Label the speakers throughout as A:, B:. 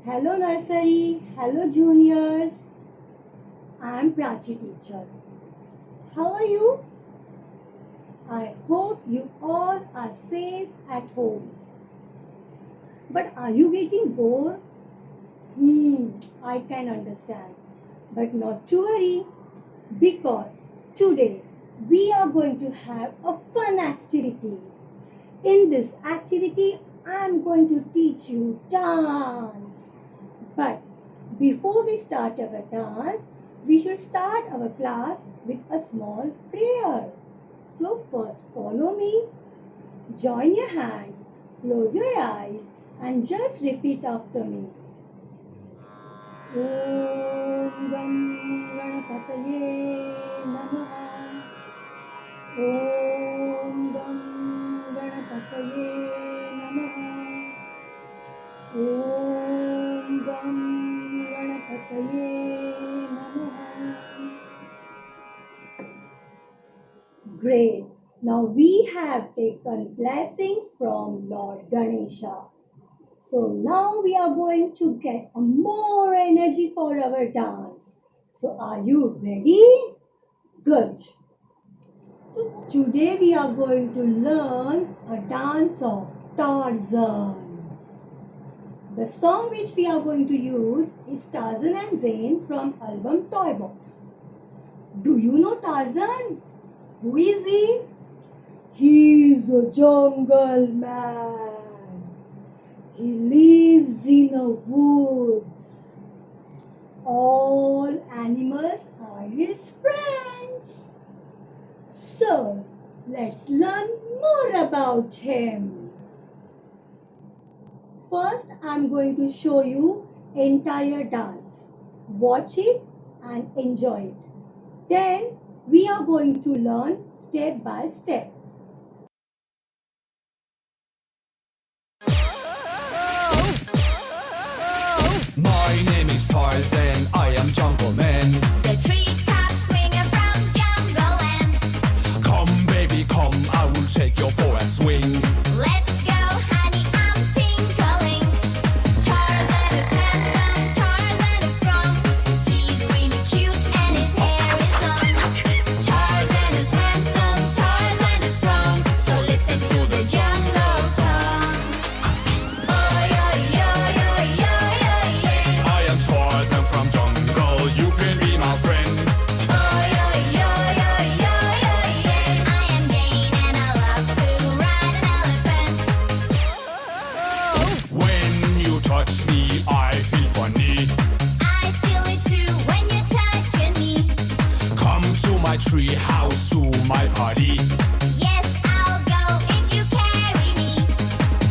A: Hello nursery, hello juniors. I am Prachi teacher. How are you? I hope you all are safe at home. But are you getting bored? I can understand. But not to worry because today we are going to have a fun activity. In this activity, I am going to teach you dance. But before we start our dance, we should start our class with a small prayer. So first follow me, join your hands, close your eyes and just repeat after me. Om Gam Ganapataye Namaha. Om Gam Ganapataye Namaha. Om Gam Ganapataye Namaha. Great. Now we have taken blessings from Lord Ganesha. So now we are going to get more energy for our dance. So are you ready? Good. So today we are going to learn a dance of Tarzan. The song which we are going to use is Tarzan and Jane from album Toy Box. Do you know Tarzan? Who is he? He is a jungle man. He lives in the woods. All animals are his friends. So, let's learn more about him. First, I'm going to show you entire dance. Watch it and enjoy it. Then, we are going to learn step by step.
B: My name is Tarzan, I am Jungle Man.
C: The treetops swinging from Jungle Land.
B: Come baby, come, I will take your for a swing.
C: Let's go, honey, I'm tinkling. Tarzan is handsome, Tarzan is strong. He's really cute and his hair is long. Tarzan is handsome, Tarzan is strong. So listen to the jungle song. Oi, oi, oi, oi, oi, oi, yeah.
B: I am Tarzan from jungle, you can be my friend.
C: Oi, oi, oi, oi, oi, oi, yeah. I am Jane and I love to ride an elephant.
B: When you touch me, I feel funny.
C: I feel it too when you're touching me.
B: Come to my tree house, to my party.
C: Yes, I'll go if you carry me.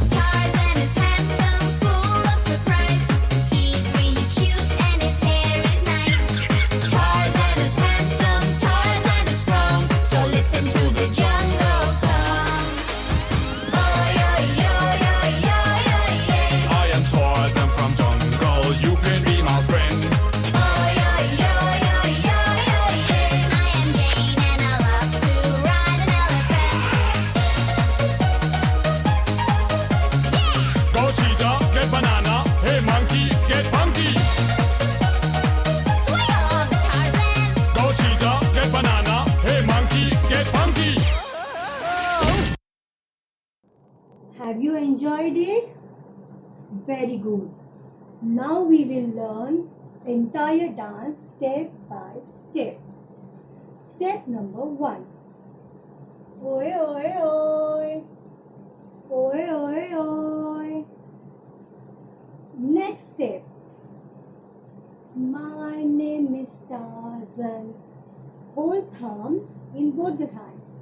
C: Tarzan is handsome, full of surprise. He's really cute and his hair is nice. Tarzan is handsome, Tarzan is strong. So listen to the jungle song. Oi, oi, oi, oi, oi, oi, yeah.
B: I am Tarzan from jungle, you can be my friend.
C: Oi, oi, oi, oi, oi, oi, yeah. I am Jane and I love to ride an elephant.
B: Go cheetah, get banana, hey monkey, get funky.
C: Swing along, Tarzan.
B: Go cheetah, get banana, hey monkey, get funky.
A: Have you enjoyed it? Very good. Now we will learn entire dance step by step. Step number 1. Oi, oi, oi. Oi, oi, oi. Next step. My name is Tarzan. Hold thumbs in both the hands.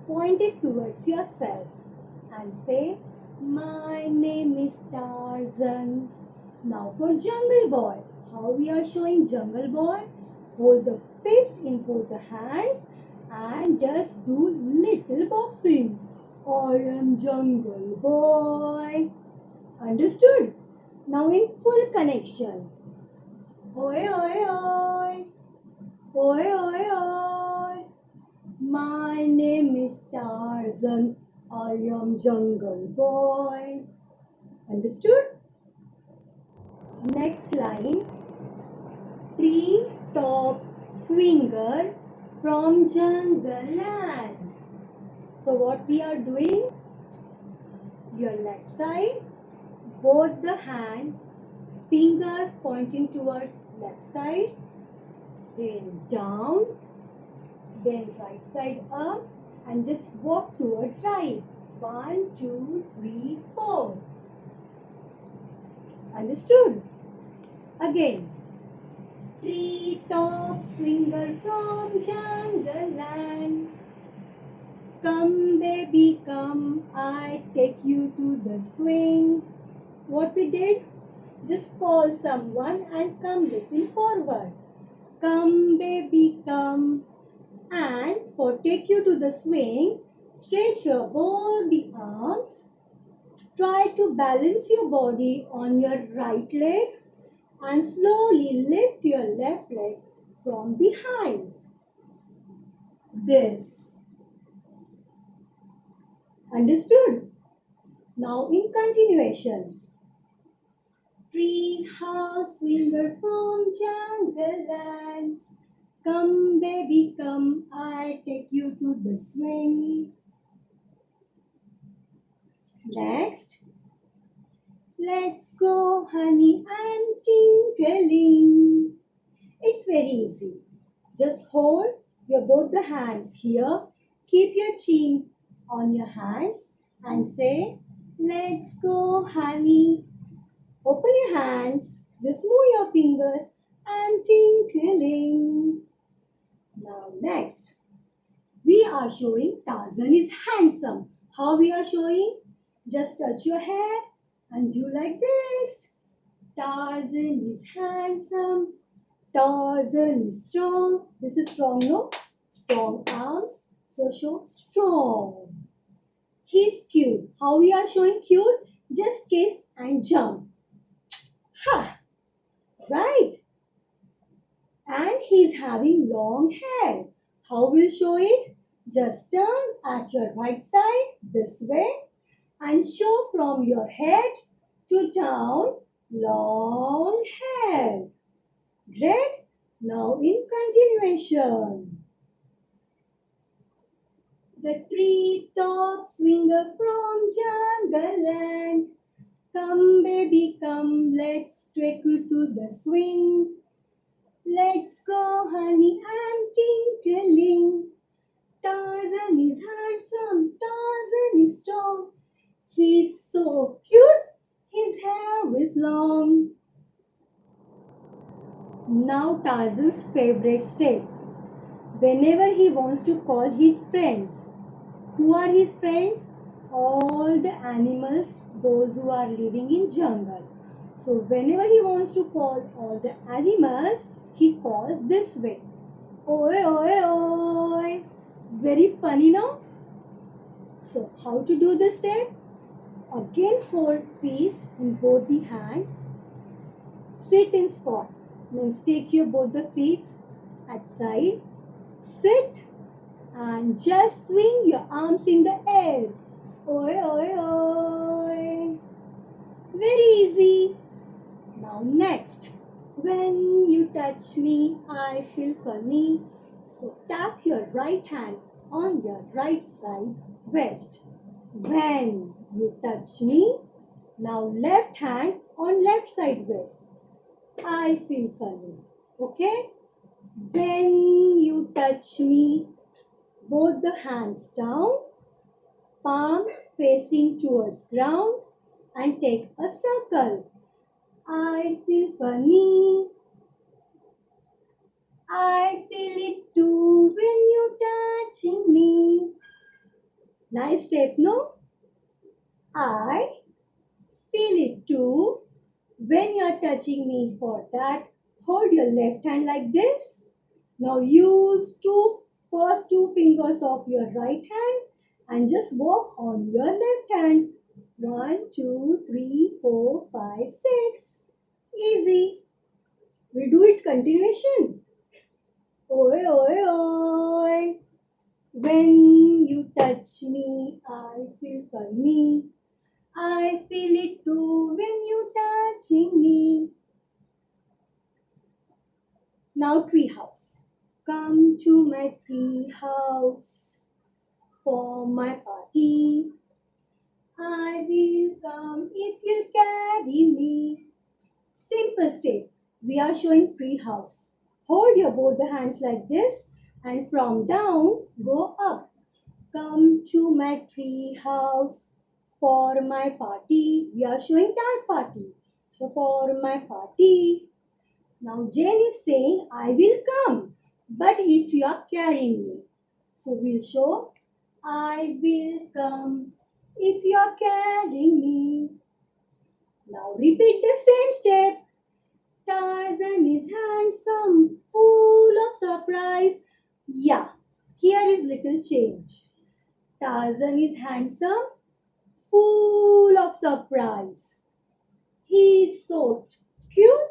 A: Point it towards yourself and say, my name is Tarzan. Now for Jungle Boy. How we are showing Jungle Boy? Hold the fist in both the hands and just do little boxing. I am Jungle Boy. Understood? Now in full connection. Oi, oi, oi. Oi, oi, oi. My name is Tarzan. I am Jungle Boy. Understood? Next line, tree top swinger from jungle land. So what we are doing? Your left side, both the hands, fingers pointing towards left side, then down, then right side up, and just walk towards right. 1, 2, 3, 4. Understood? Again, tree top swinger from jungle land. Come baby come, I take you to the swing. What we did? Just call someone and come little forward. Come baby come. And for take you to the swing, stretch your both the arms. Try to balance your body on your right leg and slowly lift your left leg from behind. This. Understood? Now in continuation. Tree house swinger from jungle land. Come baby come, I take you to the swing. Next. Let's go honey and tinkling. It's very easy. Just hold your both the hands here. Keep your chin on your hands and say, let's go honey. Open your hands. Just move your fingers and tinkling. Now next, we are showing Tarzan is handsome. How we are showing? Just touch your hair and do like this. Tarzan is handsome. Tarzan is strong. This is strong, no? Strong arms. So show strong. He's cute. How we are showing cute? Just kiss and jump. Ha! Right. And he's having long hair. How we'll show it? Just turn at your right side this way and show from your head to down long hair. Great. Now in continuation. The treetop swinger from jungle land. Come baby come, let's take you to the swing. Let's go honey and tinkling. Tarzan is handsome, Tarzan is strong. He's so cute, his hair is long. Now Tarzan's favorite step. Whenever he wants to call his friends. Who are his friends? All the animals, those who are living in jungle. So whenever he wants to call all the animals, he calls this way. Oi, oi, oi. Very funny, no? So how to do this step? Again hold fist in both the hands. Sit in spot. Means take your both the feet at side. Sit and just swing your arms in the air. Oi, oi, oi. Very easy. Now next. When you touch me, I feel funny. So tap your right hand on your right side waist. When you touch me, now left hand on left side waist. I feel funny. Okay? When you touch me, both the hands down, palm facing towards ground and take a circle. I feel funny. I feel it too when you touching me. Nice step, no? I feel it too when you're touching me. For that, hold your left hand like this. Now use first two fingers of your right hand and just walk on your left hand. 1, 2, 3, 4, 5, 6. Easy. We'll do it continuation. Oi, oi, oi. When you touch me, I feel funny. I feel it too when you touching me. Now tree house. Come to my tree house for my party. I will come if you carry me. Simple step. We are showing tree house. Hold your both the hands like this and from down go up. Come to my tree house for my party. We are showing dance party. So for my party. Now Jane is saying I will come. But if you are carrying me. So we'll show I will come if you are carrying me. Now repeat the same step. Tarzan is handsome, full of surprise. Yeah, here is little change. Tarzan is handsome, full of surprise. He is so cute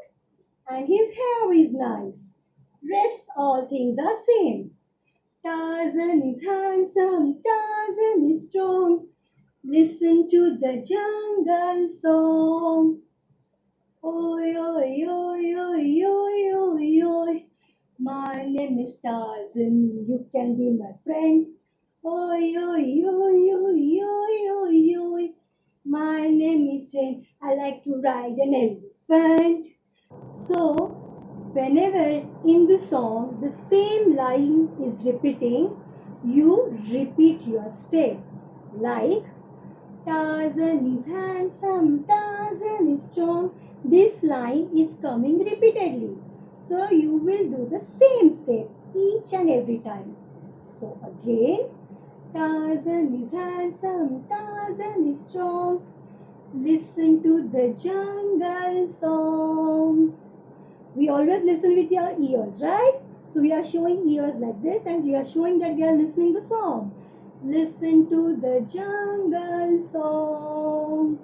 A: and his hair is nice. Rest all things are same. Tarzan is handsome, Tarzan is strong. Listen to the jungle song. Oi, oi, oi, oi, oi, oi, oi. My name is Tarzan, you can be my friend. Oi, oi, oi, oi, oi, oi, oi. My name is Jane, I like to ride an elephant. So, whenever in the song the same line is repeating, you repeat your step. Like, Tarzan is handsome, Tarzan is strong. This line is coming repeatedly. So you will do the same step each and every time. So again, Tarzan is handsome, Tarzan is strong. Listen to the jungle song. We always listen with your ears, right? So we are showing ears like this and we are showing that we are listening the song. Listen to the jungle song.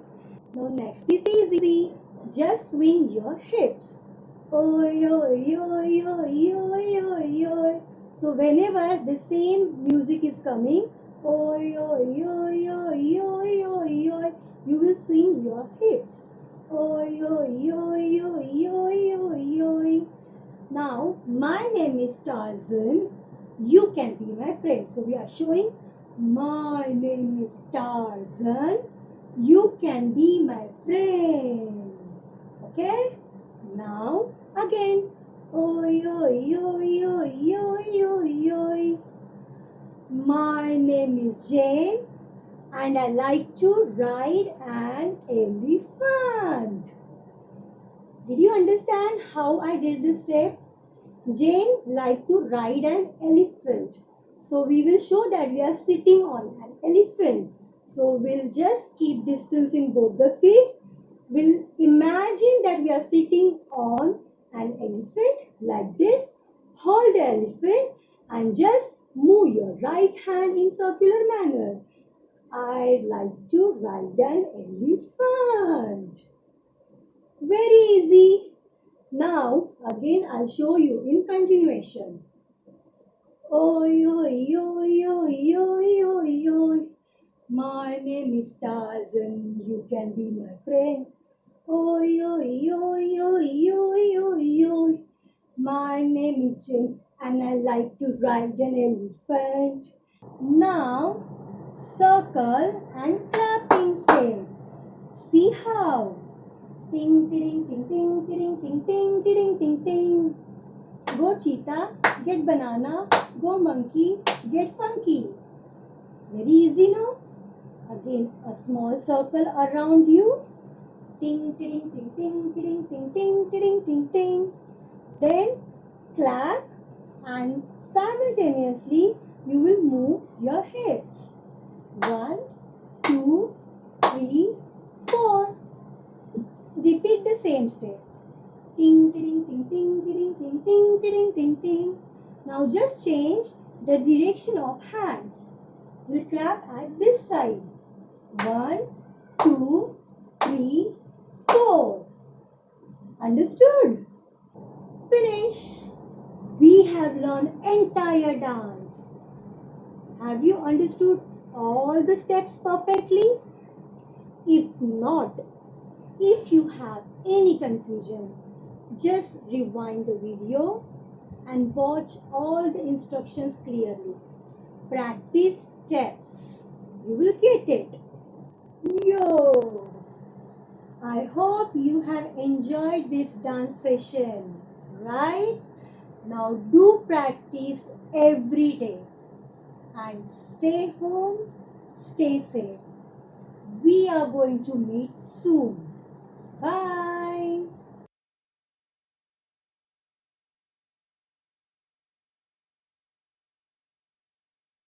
A: Now next is easy. Just swing your hips. Oi, oi, oi, oi, oi, oi, oi. So whenever the same music is coming, oi, oi, oi, oi, oi, oi, oi, you will swing your hips. Oi, oi, oi, oi, oi, oi, oi. Now, my name is Tarzan. You can be my friend. So we are showing, my name is Tarzan. You can be my friend. Okay? Now, again. Oi, oi, oi, oi, oi, oi, oi. My name is Jane and I like to ride an elephant. Did you understand how I did this step? Jane liked to ride an elephant. So we will show that we are sitting on an elephant. So we'll just keep distance in both the feet. We'll imagine that we are sitting on an elephant like this. Hold the elephant and just move your right hand in circular manner. I like to ride an elephant. Very easy. Now again I'll show you in continuation. Oi, oi, oi, oi, oi, oi, oi. My name is Tarzan, you can be my friend. Oi, oi, oi, oi, oi, oi, oi. My name is Jane and I like to ride an elephant. Now circle and clapping same. See how? Ting, ting, ting, ting, ting, ting, ting, ting, ting, ting. Go cheetah, get banana. Go monkey, get funky. Very easy now. Again, a small circle around you. Ting, ting, ting, ting, ting, ting, ting, ting, ting, ting. Then clap and simultaneously you will move your hips. 1, 2, 3, 4. Repeat the same step. Ting, ting, ting, ting, ting, ting, ting, ting, ting, ting. Now just change the direction of hands. We'll clap at this side. 1, 2, 3, 4. Understood? Finish. We have learned entire dance. Have you understood all the steps perfectly? If not, if you have any confusion, just rewind the video and watch all the instructions clearly. Practice steps. You will get it. Yo! I hope you have enjoyed this dance session, right? Now do practice every day and stay home, stay safe. We are going to meet soon. Bye.